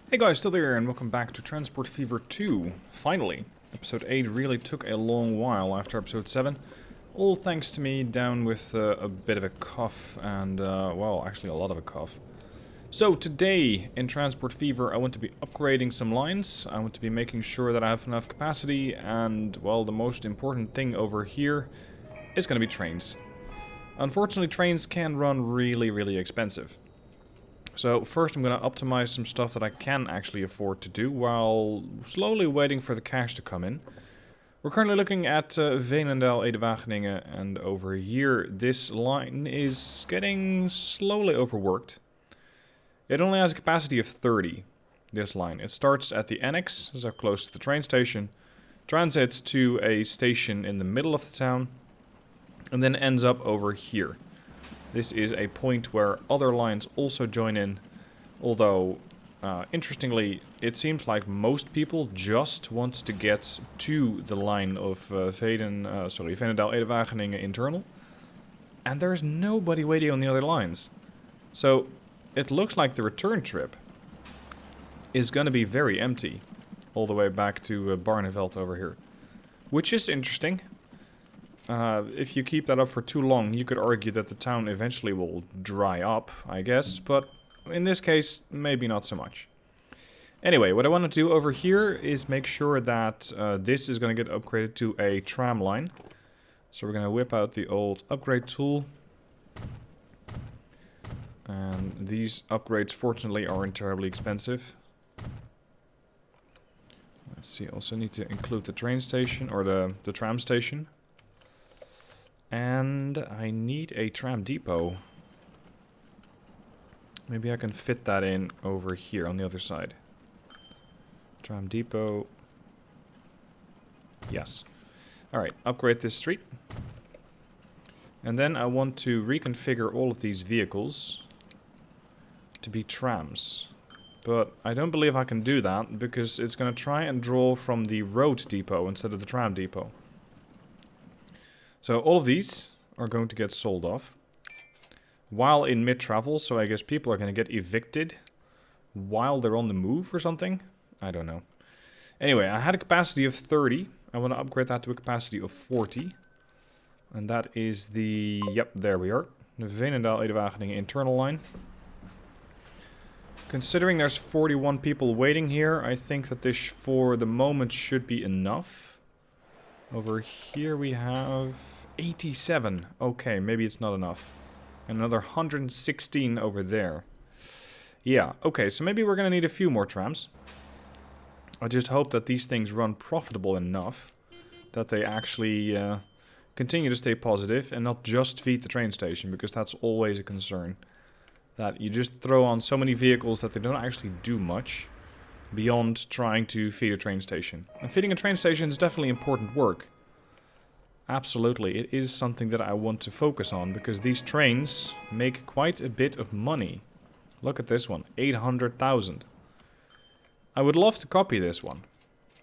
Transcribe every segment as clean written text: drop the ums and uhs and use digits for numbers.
Hey guys, still there, and welcome back to Transport Fever 2. Finally, episode 8 really took a long while after episode 7. All thanks to me down with a bit of a cough and, well, actually a lot of a cough. So today in Transport Fever I want to be upgrading some lines. I want to be making sure that I have enough capacity, and, well, the most important thing over here is going to be trains. Unfortunately, trains can run really expensive. So first I'm going to optimize some stuff that I can actually afford to do while slowly waiting for the cash to come in. We're currently looking at Veenendaal, Ede-Wageningen, and over here this line is getting slowly overworked. It only has a capacity of 30, this line. It starts at the annex, so close to the train station, transits to a station in the middle of the town, and then ends up over here. This is a point where other lines also join in, although, interestingly, it seems like most people just want to get to the line of Veenendaal, Ede-Wageningen internal, and there's nobody waiting on the other lines. So, it looks like the return trip is going to be very empty, all the way back to Barneveld over here, which is interesting. If you keep that up for too long, you could argue that the town eventually will dry up, I guess, but in this case, maybe not so much. Anyway, what I want to do over here is make sure that this is going to get upgraded to a tram line. So we're going to whip out the old upgrade tool. And these upgrades, fortunately, aren't terribly expensive. Let's see, also need to include the train station, or the tram station. And I need a tram depot. Maybe I can fit that in over here on the other side. Tram depot. Yes. Alright, upgrade this street. And then I want to reconfigure all of these vehicles to be trams. But I don't believe I can do that because it's going to try and draw from the road depot instead of the tram depot. So all of these are going to get sold off while in mid-travel, so I guess people are going to get evicted while they're on the move or something. I don't know. Anyway, I had a capacity of 30. I want to upgrade that to a capacity of 40. And that is the... Yep, there we are. The Veenendaal, Ede-Wageningen internal line. Considering there's 41 people waiting here, I think that this for the moment should be enough. Over here we have 87. Okay, maybe it's not enough. And another 116 over there. Yeah, okay, so maybe we're going to need a few more trams. I just hope that these things run profitable enough that they actually continue to stay positive and not just feed the train station, because that's always a concern. That you just throw on so many vehicles that they don't actually do much beyond trying to feed a train station. And feeding a train station is definitely important work. Absolutely, it is something that I want to focus on, because these trains make quite a bit of money. Look at this one, 800,000. I would love to copy this one,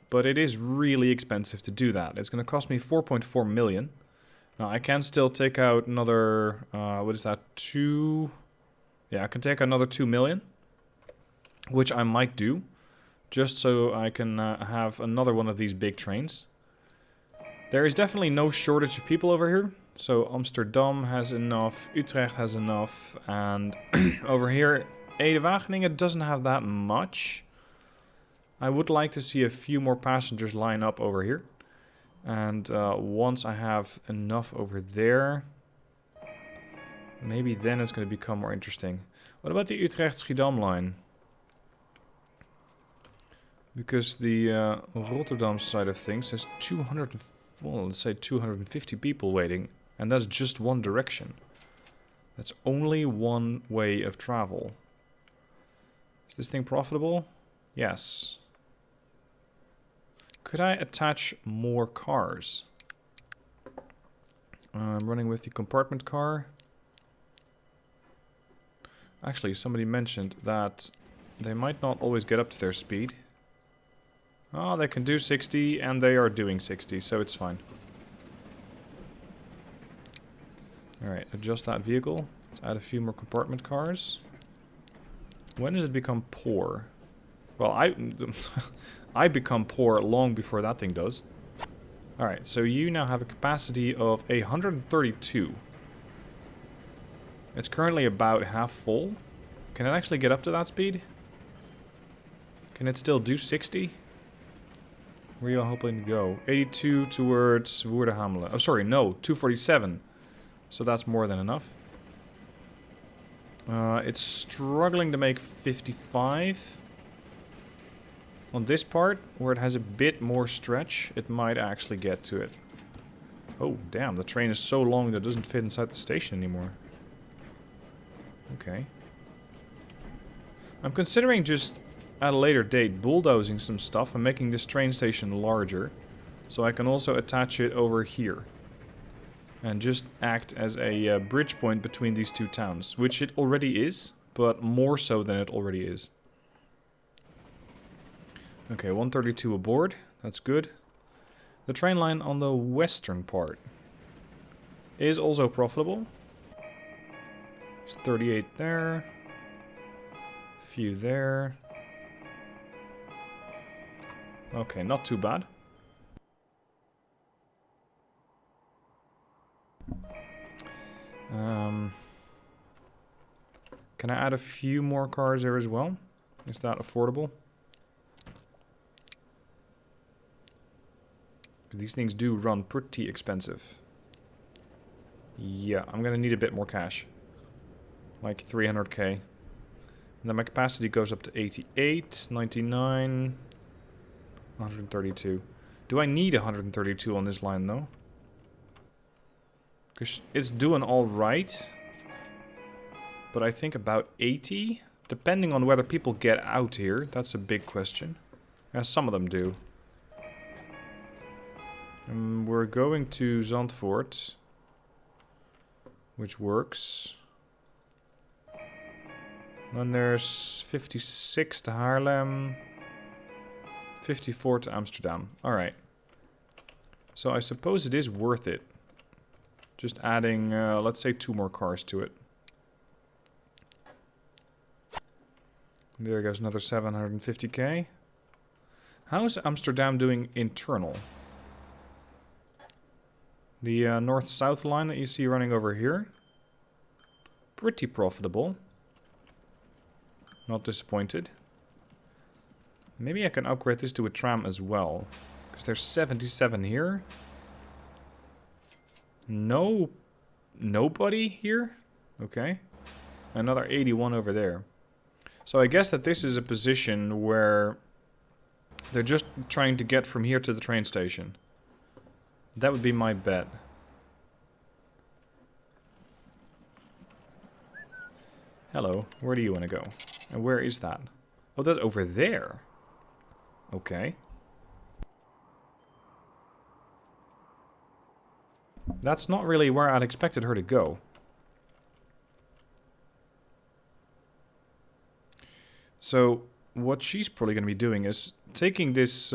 but it is really expensive to do that. It's going to cost me 4.4 million. Now, I can still take out another, what is that, 2... Yeah, I can take another 2 million, which I might do. Just so I can have another one of these big trains. There is definitely no shortage of people over here. So Amsterdam has enough, Utrecht has enough, and over here Ede-Wageningen doesn't have that much. I would like to see a few more passengers line up over here. And once I have enough over there, maybe then it's going to become more interesting. What about the Utrecht-Schiedam line? Because the Rotterdam side of things has 250 people waiting. And that's just one direction. That's only one way of travel. Is this thing profitable? Yes. Could I attach more cars? I'm running with the compartment car. Actually, somebody mentioned that they might not always get up to their speed. Oh, they can do 60, and they are doing 60, so it's fine. Alright, adjust that vehicle. Let's add a few more compartment cars. When does it become poor? Well, I become poor long before that thing does. Alright, so you now have a capacity of 132. It's currently about half full. Can it actually get up to that speed? Can it still do 60? Where are you hoping to go? 82 towards Woerdehamelen. Oh, sorry, no, 247. So that's more than enough. It's struggling to make 55. On this part, where it has a bit more stretch, it might actually get to it. Oh, damn, the train is so long that it doesn't fit inside the station anymore. Okay. I'm considering just, at a later date, bulldozing some stuff and making this train station larger. So I can also attach it over here. And just act as a bridge point between these two towns. Which it already is, but more so than it already is. Okay, 132 aboard. That's good. The train line on the western part is also profitable. There's 38 there. A few there. Okay, not too bad. Can I add a few more cars there as well? Is that affordable? These things do run pretty expensive. Yeah, I'm gonna need a bit more cash. Like 300k. And then my capacity goes up to 88, 99, 132. Do I need 132 on this line though? Because it's doing alright. But I think about 80, depending on whether people get out here. That's a big question. Yeah, some of them do. We're going to Zandvoort, which works. Then there's 56 to Haarlem, 54 to Amsterdam. Alright. So I suppose it is worth it. Just adding, let's say 2 more cars to it. There goes another 750k. How's Amsterdam doing internal? The north-south line that you see running over here. Pretty profitable. Not disappointed. Maybe I can upgrade this to a tram as well. Because there's 77 here. Nobody here? Okay. Another 81 over there. So I guess that this is a position where they're just trying to get from here to the train station. That would be my bet. Hello, where do you want to go? And where is that? Oh, that's over there. Okay. That's not really where I'd expected her to go. So, what she's probably going to be doing is taking this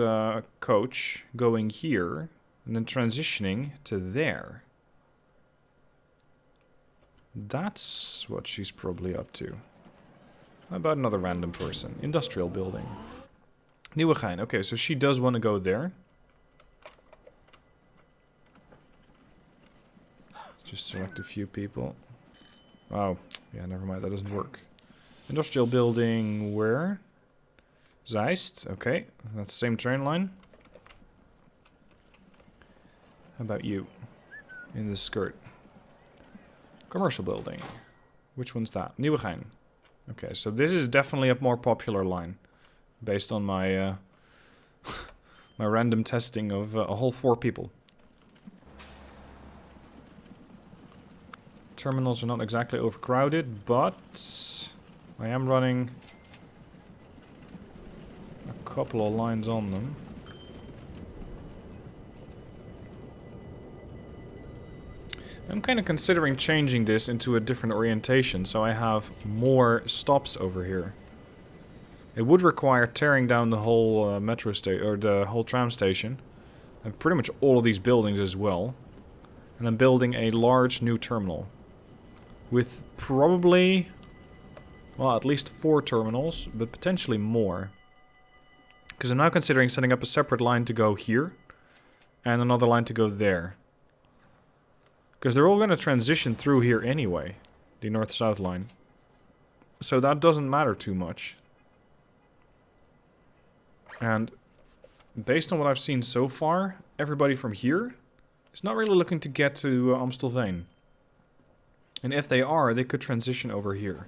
coach, going here, and then transitioning to there. That's what she's probably up to. How about another random person? Industrial building. Nieuwegein. Okay, so she does want to go there. Let's just select a few people. Oh, yeah, never mind. That doesn't work. Industrial building where? Zeist. Okay, that's the same train line. How about you? In the skirt. Commercial building. Which one's that? Nieuwegein. Okay, so this is definitely a more popular line. Based on my my random testing of a whole 4 people. Terminals are not exactly overcrowded, but I am running a couple of lines on them. I'm kind of considering changing this into a different orientation, so I have more stops over here. It would require tearing down the whole metro station, or the whole tram station, and pretty much all of these buildings as well, and then building a large new terminal with probably, well, at least 4 terminals, but potentially more. Because I'm now considering setting up a separate line to go here. And another line to go there. Because they're all going to transition through here anyway. The north-south line. So that doesn't matter too much. And based on what I've seen so far, everybody from here is not really looking to get to Amstelveen. And if they are, they could transition over here.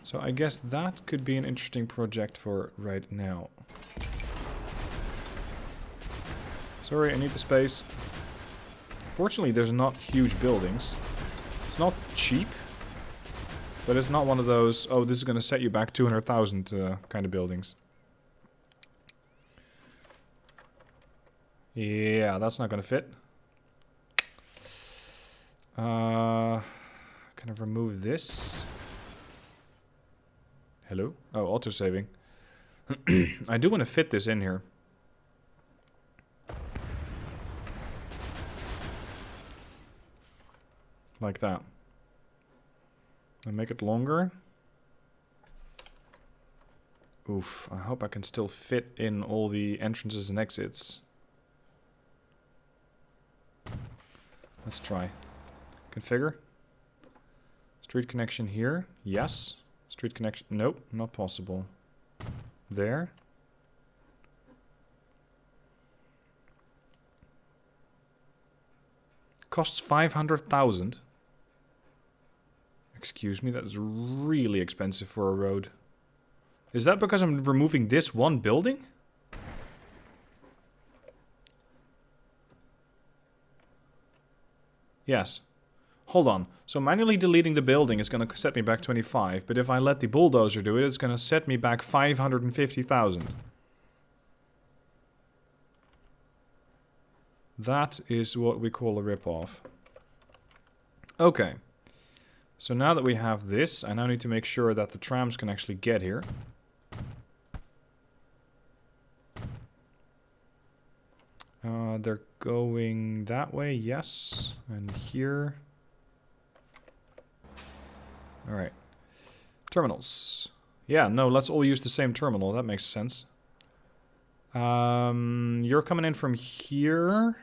So I guess that could be an interesting project for right now. Sorry, I need the space. Fortunately, there's not huge buildings. It's not cheap. But it's not one of those, oh, this is going to set you back 200,000 kind of buildings. Yeah, that's not going to fit. Can I remove this? Hello? Oh, auto-saving. I do want to fit this in here. Like that. And make it longer. Oof, I hope I can still fit in all the entrances and exits. Let's try. Configure. Street connection here. Yes. Street connection. Nope, not possible. There. Costs 500,000. Excuse me, that's really expensive for a road. Is that because I'm removing this one building? Yes. Hold on. So manually deleting the building is going to set me back 25, but if I let the bulldozer do it, it's going to set me back 550,000. That is what we call a rip-off. Okay. So now that we have this, I now need to make sure that the trams can actually get here. They're going that way, yes. And here. Alright. Terminals. Yeah, no, let's all use the same terminal. That makes sense. You're coming in from here.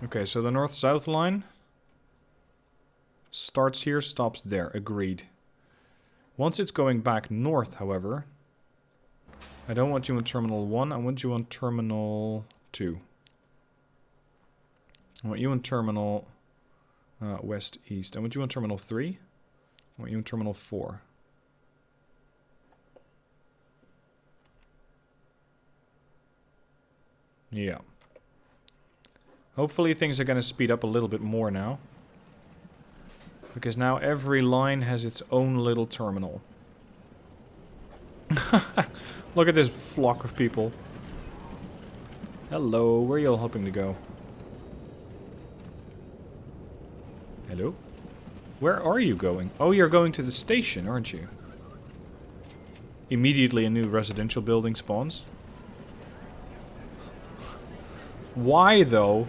Okay, so the north-south line starts here, stops there. Agreed. Once it's going back north, however, I don't want you on Terminal 1. I want you on Terminal 2. I want you on Terminal West-East. I want you on Terminal 3. I want you on Terminal 4. Yeah. Hopefully things are going to speed up a little bit more now. Because now every line has its own little terminal. Look at this flock of people. Hello, where are you all hoping to go? Hello? Where are you going? Oh, you're going to the station, aren't you? Immediately a new residential building spawns. Why, though?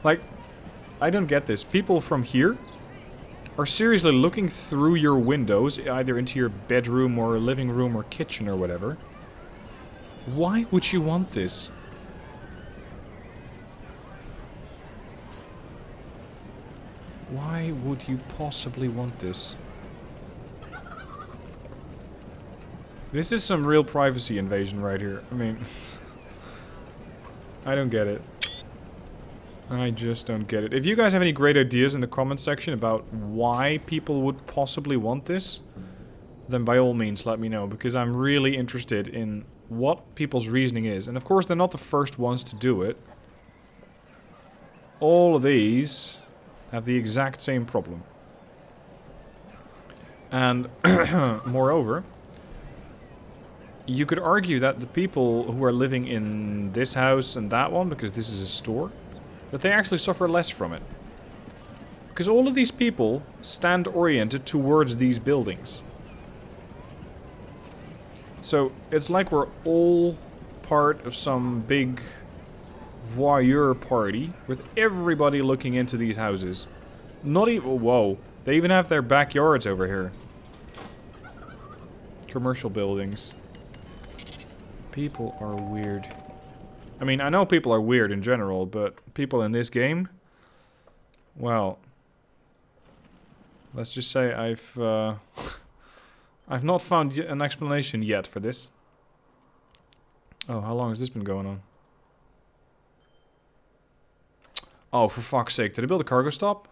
Like, I don't get this. People from here are seriously looking through your windows, either into your bedroom or living room or kitchen or whatever. Why would you want this? Why would you possibly want this? This is some real privacy invasion right here. I mean, I don't get it. I just don't get it. If you guys have any great ideas in the comments section about why people would possibly want this, then by all means let me know, because I'm really interested in what people's reasoning is. And of course they're not the first ones to do it. All of these have the exact same problem. And moreover, you could argue that the people who are living in this house and that one, because this is a store, that they actually suffer less from it. Because all of these people stand oriented towards these buildings. So it's like we're all part of some big voyeur party with everybody looking into these houses. Not even... Whoa. They even have their backyards over here. commercial buildings. People are weird. I mean, I know people are weird in general, but people in this game, well, let's just say I've not found an explanation yet for this. Oh, how long has this been going on? Oh, for fuck's sake, did I build a cargo stop?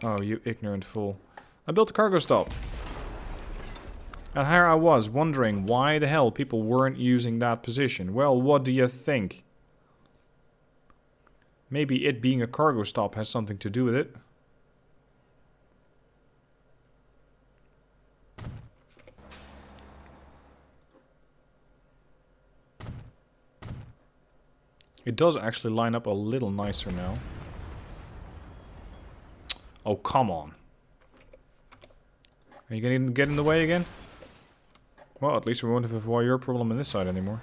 Oh, you ignorant fool. I built a cargo stop. And here I was, wondering why the hell people weren't using that position. Well, what do you think? Maybe it being a cargo stop has something to do with it. It does actually line up a little nicer now. Oh, come on. Are you gonna get in the way again? Well, at least we won't have a voyeur problem on this side anymore.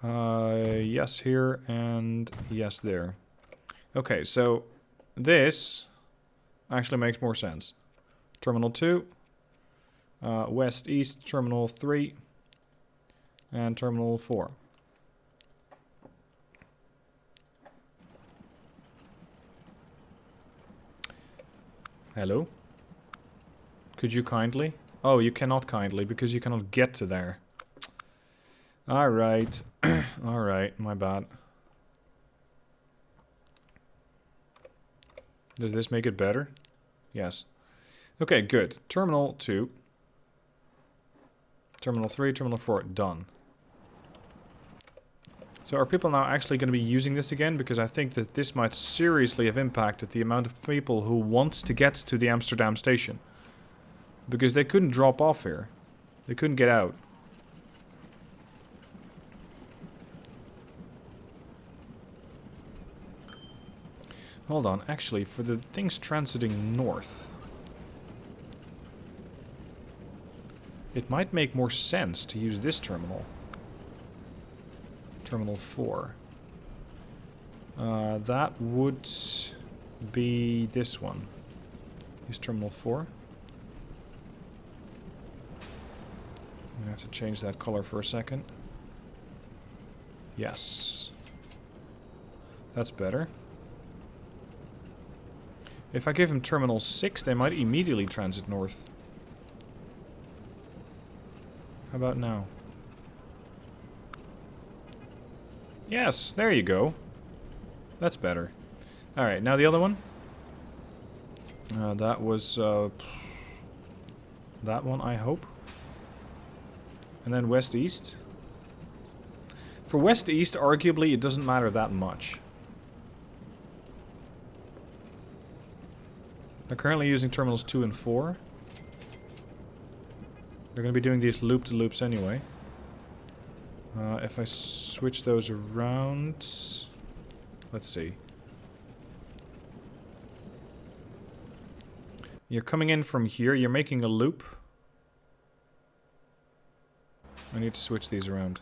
Yes here and yes there. Okay, so this actually makes more sense. Terminal 2, West-East, Terminal 3, and Terminal 4. Hello? Could you kindly? Oh, you cannot kindly, because you cannot get to there. Alright. Alright, my bad. Does this make it better? Yes. Okay, good. Terminal 2. Terminal 3, Terminal 4, done. So are people now actually going to be using this again? Because I think that this might seriously have impacted the amount of people who want to get to the Amsterdam station. Because they couldn't drop off here. They couldn't get out. Hold on, actually, for the things transiting north, it might make more sense to use this terminal. Terminal 4. That would be this one. Use Terminal 4. I'm gonna have to change that color for a second. Yes. That's better. If I give them Terminal 6, they might immediately transit north. How about now? Yes, there you go. That's better. Alright, now the other one. That was that one, I hope. And then West-East. For West-East, arguably, it doesn't matter that much. They're currently using Terminals 2 and 4. They're going to be doing these loop-to-loops anyway. If I switch those around... Let's see. You're coming in from here, you're making a loop. I need to switch these around.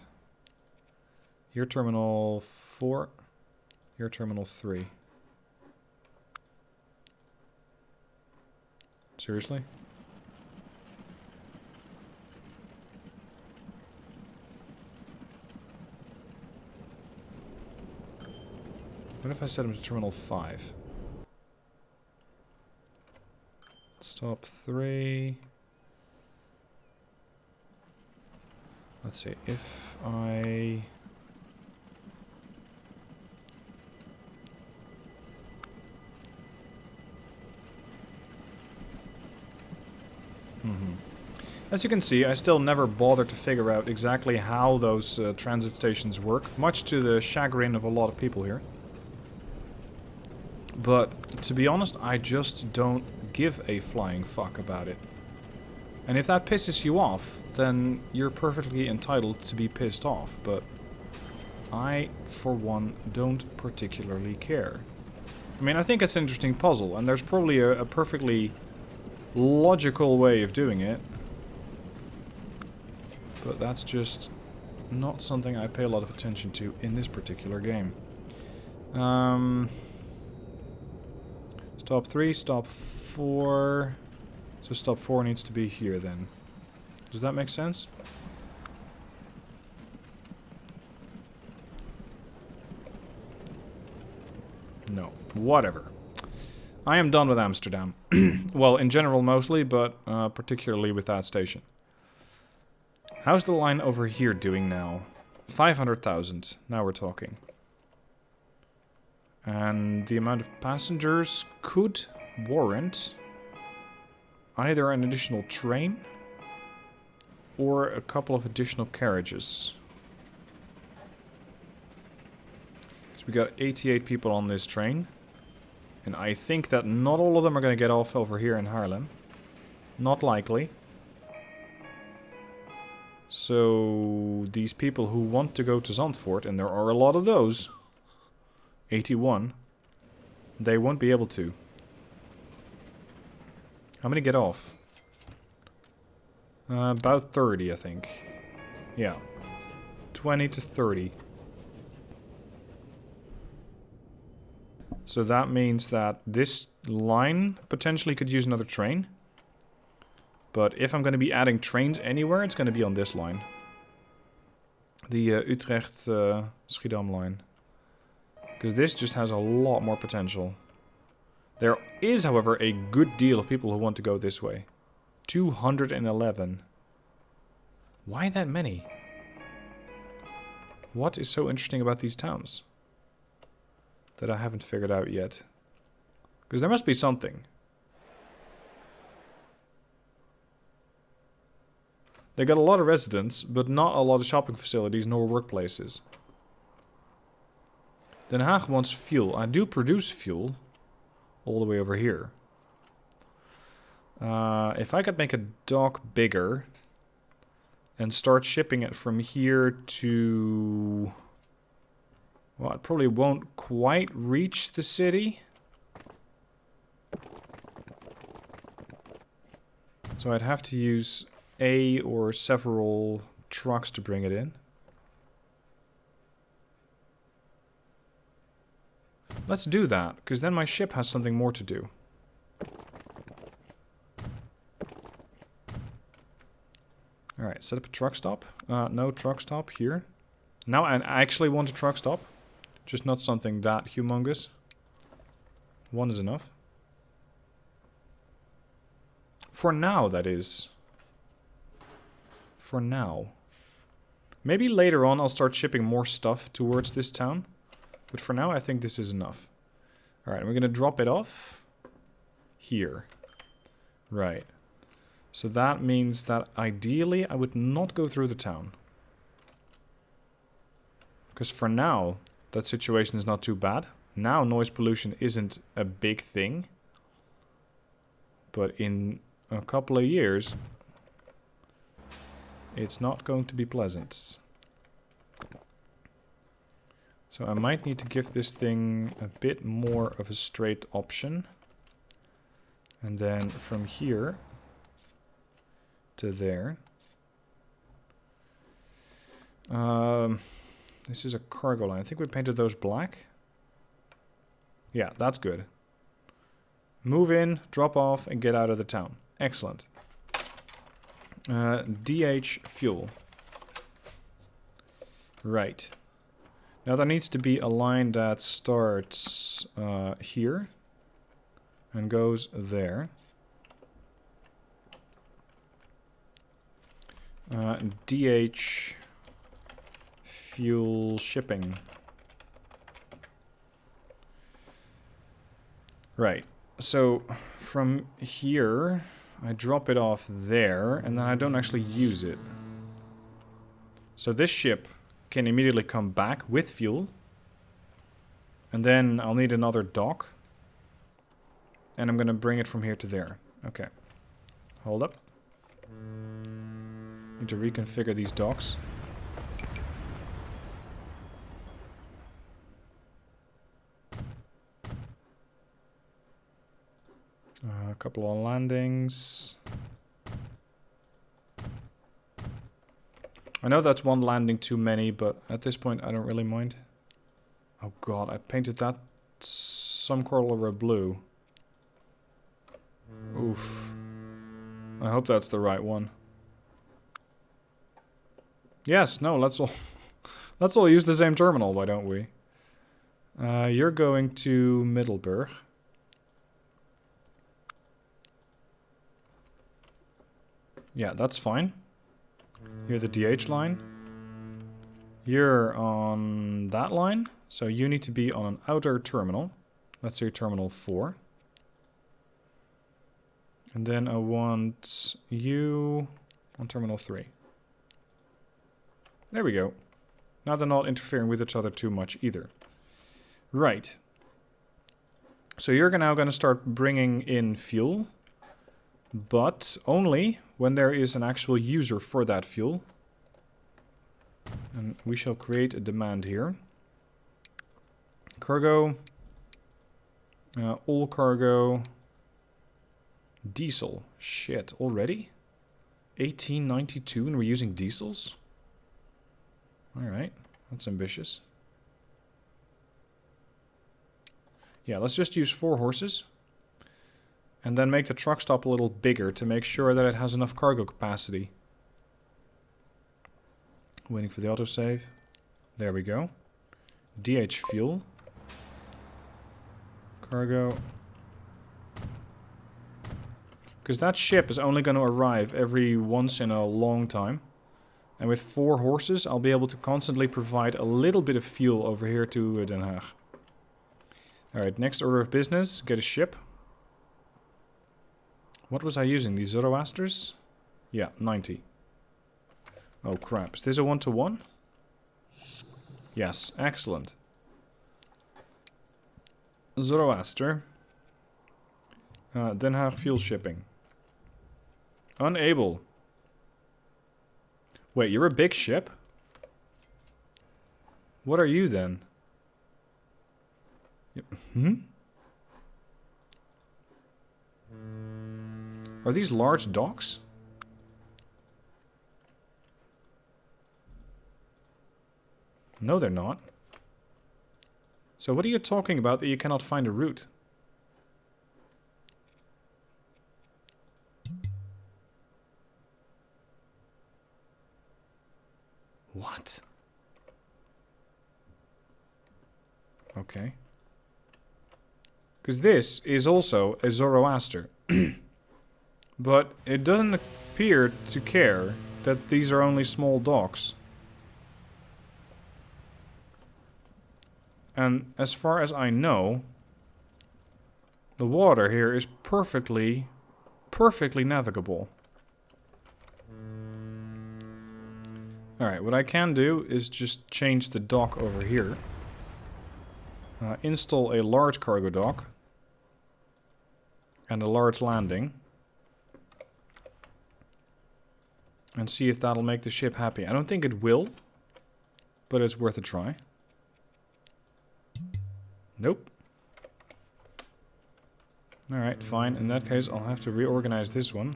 Your Terminal 4, your Terminal 3. Seriously? What if I set them to Terminal 5? Stop 3. Let's see, if I... As you can see, I still never bothered to figure out exactly how those transit stations work, much to the chagrin of a lot of people here. But, to be honest, I just don't give a flying fuck about it. And if that pisses you off, then you're perfectly entitled to be pissed off, but I, for one, don't particularly care. I mean, I think it's an interesting puzzle, and there's probably a perfectly logical way of doing it. But that's just not something I pay a lot of attention to in this particular game. Stop 3, stop 4. So stop 4 needs to be here then. Does that make sense? No. Whatever. I am done with Amsterdam. Well, in general mostly, but particularly with that station. How's the line over here doing now? 500,000. Now we're talking. And the amount of passengers could warrant either an additional train or a couple of additional carriages. So we got 88 people on this train. And I think that not all of them are going to get off over here in Haarlem. Not likely. So these people who want to go to Zandvoort, and there are a lot of those, 81, they won't be able to. How many get off? About 30, I think. Yeah. 20 to 30. So that means that this line potentially could use another train. But if I'm going to be adding trains anywhere, it's going to be on this line. The Utrecht-Schiedam line. Because this just has a lot more potential. There is, however, a good deal of people who want to go this way. 211. Why that many? What is so interesting about these towns that I haven't figured out yet? Because there must be something. They got a lot of residents, but not a lot of shopping facilities nor workplaces. Den Haag wants fuel. I do produce fuel all the way over here. If I could make a dock bigger and start shipping it from here to... Well, it probably won't quite reach the city. So I'd have to use a or several trucks to bring it in. Let's do that, because then my ship has something more to do. Alright, set up a truck stop. No truck stop here. Now I actually want a truck stop. Just not something that humongous. One is enough. For now, that is. For now. Maybe later on I'll start shipping more stuff towards this town. But for now I think this is enough. Alright, we're going to drop it off here. Right. So that means that ideally I would not go through the town. Because for now, that situation is not too bad. Now noise pollution isn't a big thing. But in a couple of years, it's not going to be pleasant. So I might need to give this thing a bit more of a straight option. And then from here to there. This is a cargo line. I think we painted those black. Yeah, that's good. Move in, drop off, and get out of the town. Excellent. DH fuel. Right. Now there needs to be a line that starts here and goes there. DH fuel shipping. Right. So from here I drop it off there and then I don't actually use it. So this ship can immediately come back with fuel. And then I'll need another dock. And I'm going to bring it from here to there. Okay. Hold up. Need to reconfigure these docks. A couple of landings. I know that's one landing too many, but at this point I don't really mind. Oh god, I painted that some color blue. Oof. I hope that's the right one. Yes, no, let's all let's all use the same terminal, why don't we? You're going to Middelburg. Yeah, that's fine. You're the DH line. You're on that line, so you need to be on an outer terminal. Let's say terminal 4. And then I want you on terminal 3. There we go. Now they're not interfering with each other too much either. Right. So you're now going to start bringing in fuel, but only when there is an actual user for that fuel. And we shall create a demand here. Cargo. All cargo. Diesel. Shit, already? 1892 and we're using diesels? Alright, that's ambitious. Yeah, let's just use 4 horses. And then make the truck stop a little bigger to make sure that it has enough cargo capacity. Waiting for the autosave. There we go. DH fuel. Cargo. Because that ship is only going to arrive every once in a long time. And with 4 horses, I'll be able to constantly provide a little bit of fuel over here to Den Haag. Alright, next order of business. Get a ship. What was I using? The Zoroasters? Yeah, 90. Oh crap, is this a 1-to-1? Yes, excellent. Zoroaster. Den Haag fuel shipping. Unable. Wait, you're a big ship? What are you then? Hmm? Are these large docks? No, they're not. So what are you talking about that you cannot find a route? What? Okay. Because this is also a Zoroaster. But it doesn't appear to care that these are only small docks. And as far as I know, the water here is perfectly navigable. Alright, what I can do is just change the dock over here. Install a large cargo dock. And a large landing. And see if that'll make the ship happy. I don't think it will, but it's worth a try. Nope. Alright, fine. In that case, I'll have to reorganize this one.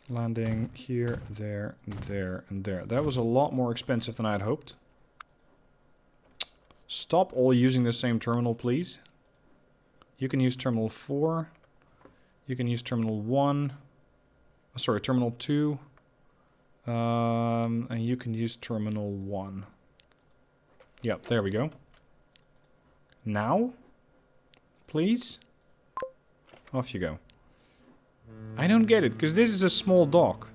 Landing here, there, there, and there. That was a lot more expensive than I had hoped. Stop all using the same terminal, please. You can use terminal 4. You can use terminal 1. Sorry, terminal 2. And you can use terminal 1. Yep, there we go. Now? Please? Off you go. I don't get it, because this is a small dock.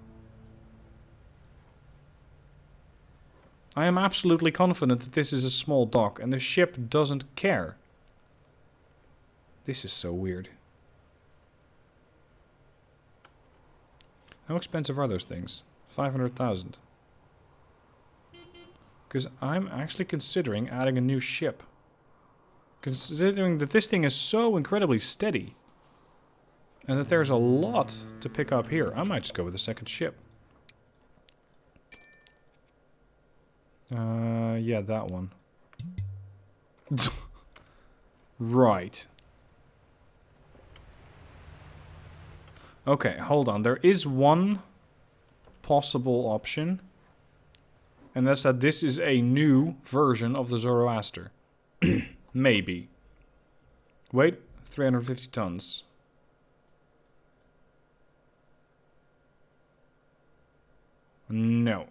I am absolutely confident that this is a small dock, and the ship doesn't care. This is so weird. How expensive are those things? 500,000. Because I'm actually considering adding a new ship. Considering that this thing is so incredibly steady. And that there's a lot to pick up here. I might just go with a second ship. Yeah, that one. Right. Okay, hold on. There is one possible option. And that's that this is a new version of the Zoroaster. Maybe. Wait, 350 tons. No.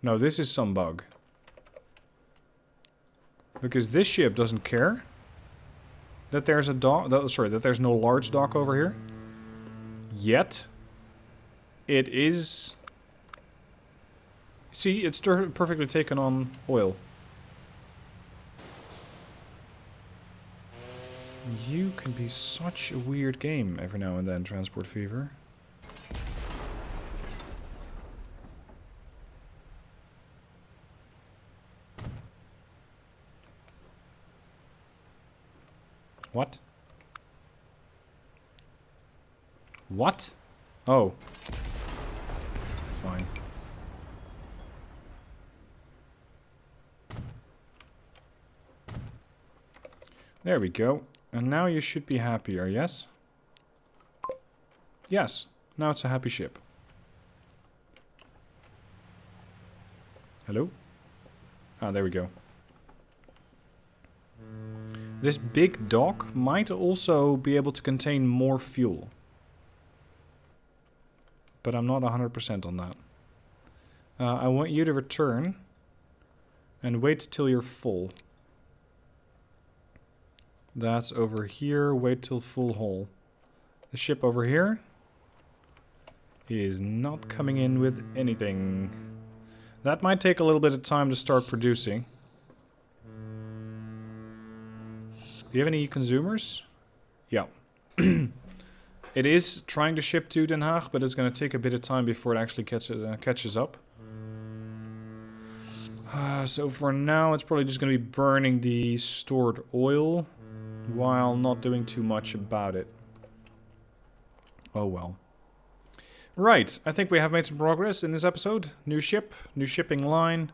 No, this is some bug. Because this ship doesn't care that there's a dock. That there's no large dock over here. Yet, it is. See, it's perfectly taken on oil. You can be such a weird game every now and then, Transport Fever. What? What? Oh. Fine. There we go. And now you should be happier, yes? Yes. Now it's a happy ship. Hello? Ah, there we go. This big dock might also be able to contain more fuel. But I'm not 100% on that. I want you to return and wait till you're full. That's over here. Wait till full hull. The ship over here is not coming in with anything. That might take a little bit of time to start producing. Do you have any consumers? Yeah. It is trying to ship to Den Haag, but it's going to take a bit of time before it actually catches up. So for now, it's probably just going to be burning the stored oil while not doing too much about it. Oh well. Right, I think we have made some progress in this episode. New ship, new shipping line.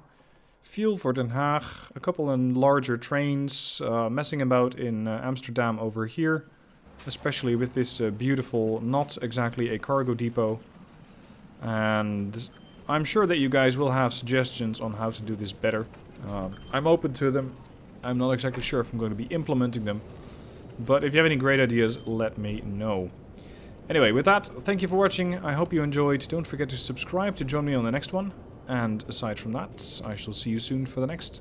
Fuel for Den Haag, a couple of larger trains, messing about in Amsterdam over here, especially with this beautiful, not exactly a cargo depot. And I'm sure that you guys will have suggestions on how to do this better. I'm open to them. I'm not exactly sure if I'm going to be implementing them, but if you have any great ideas, let me know. Anyway, with that, thank you for watching. I hope you enjoyed. Don't forget to subscribe to join me on the next one. And aside from that, I shall see you soon for the next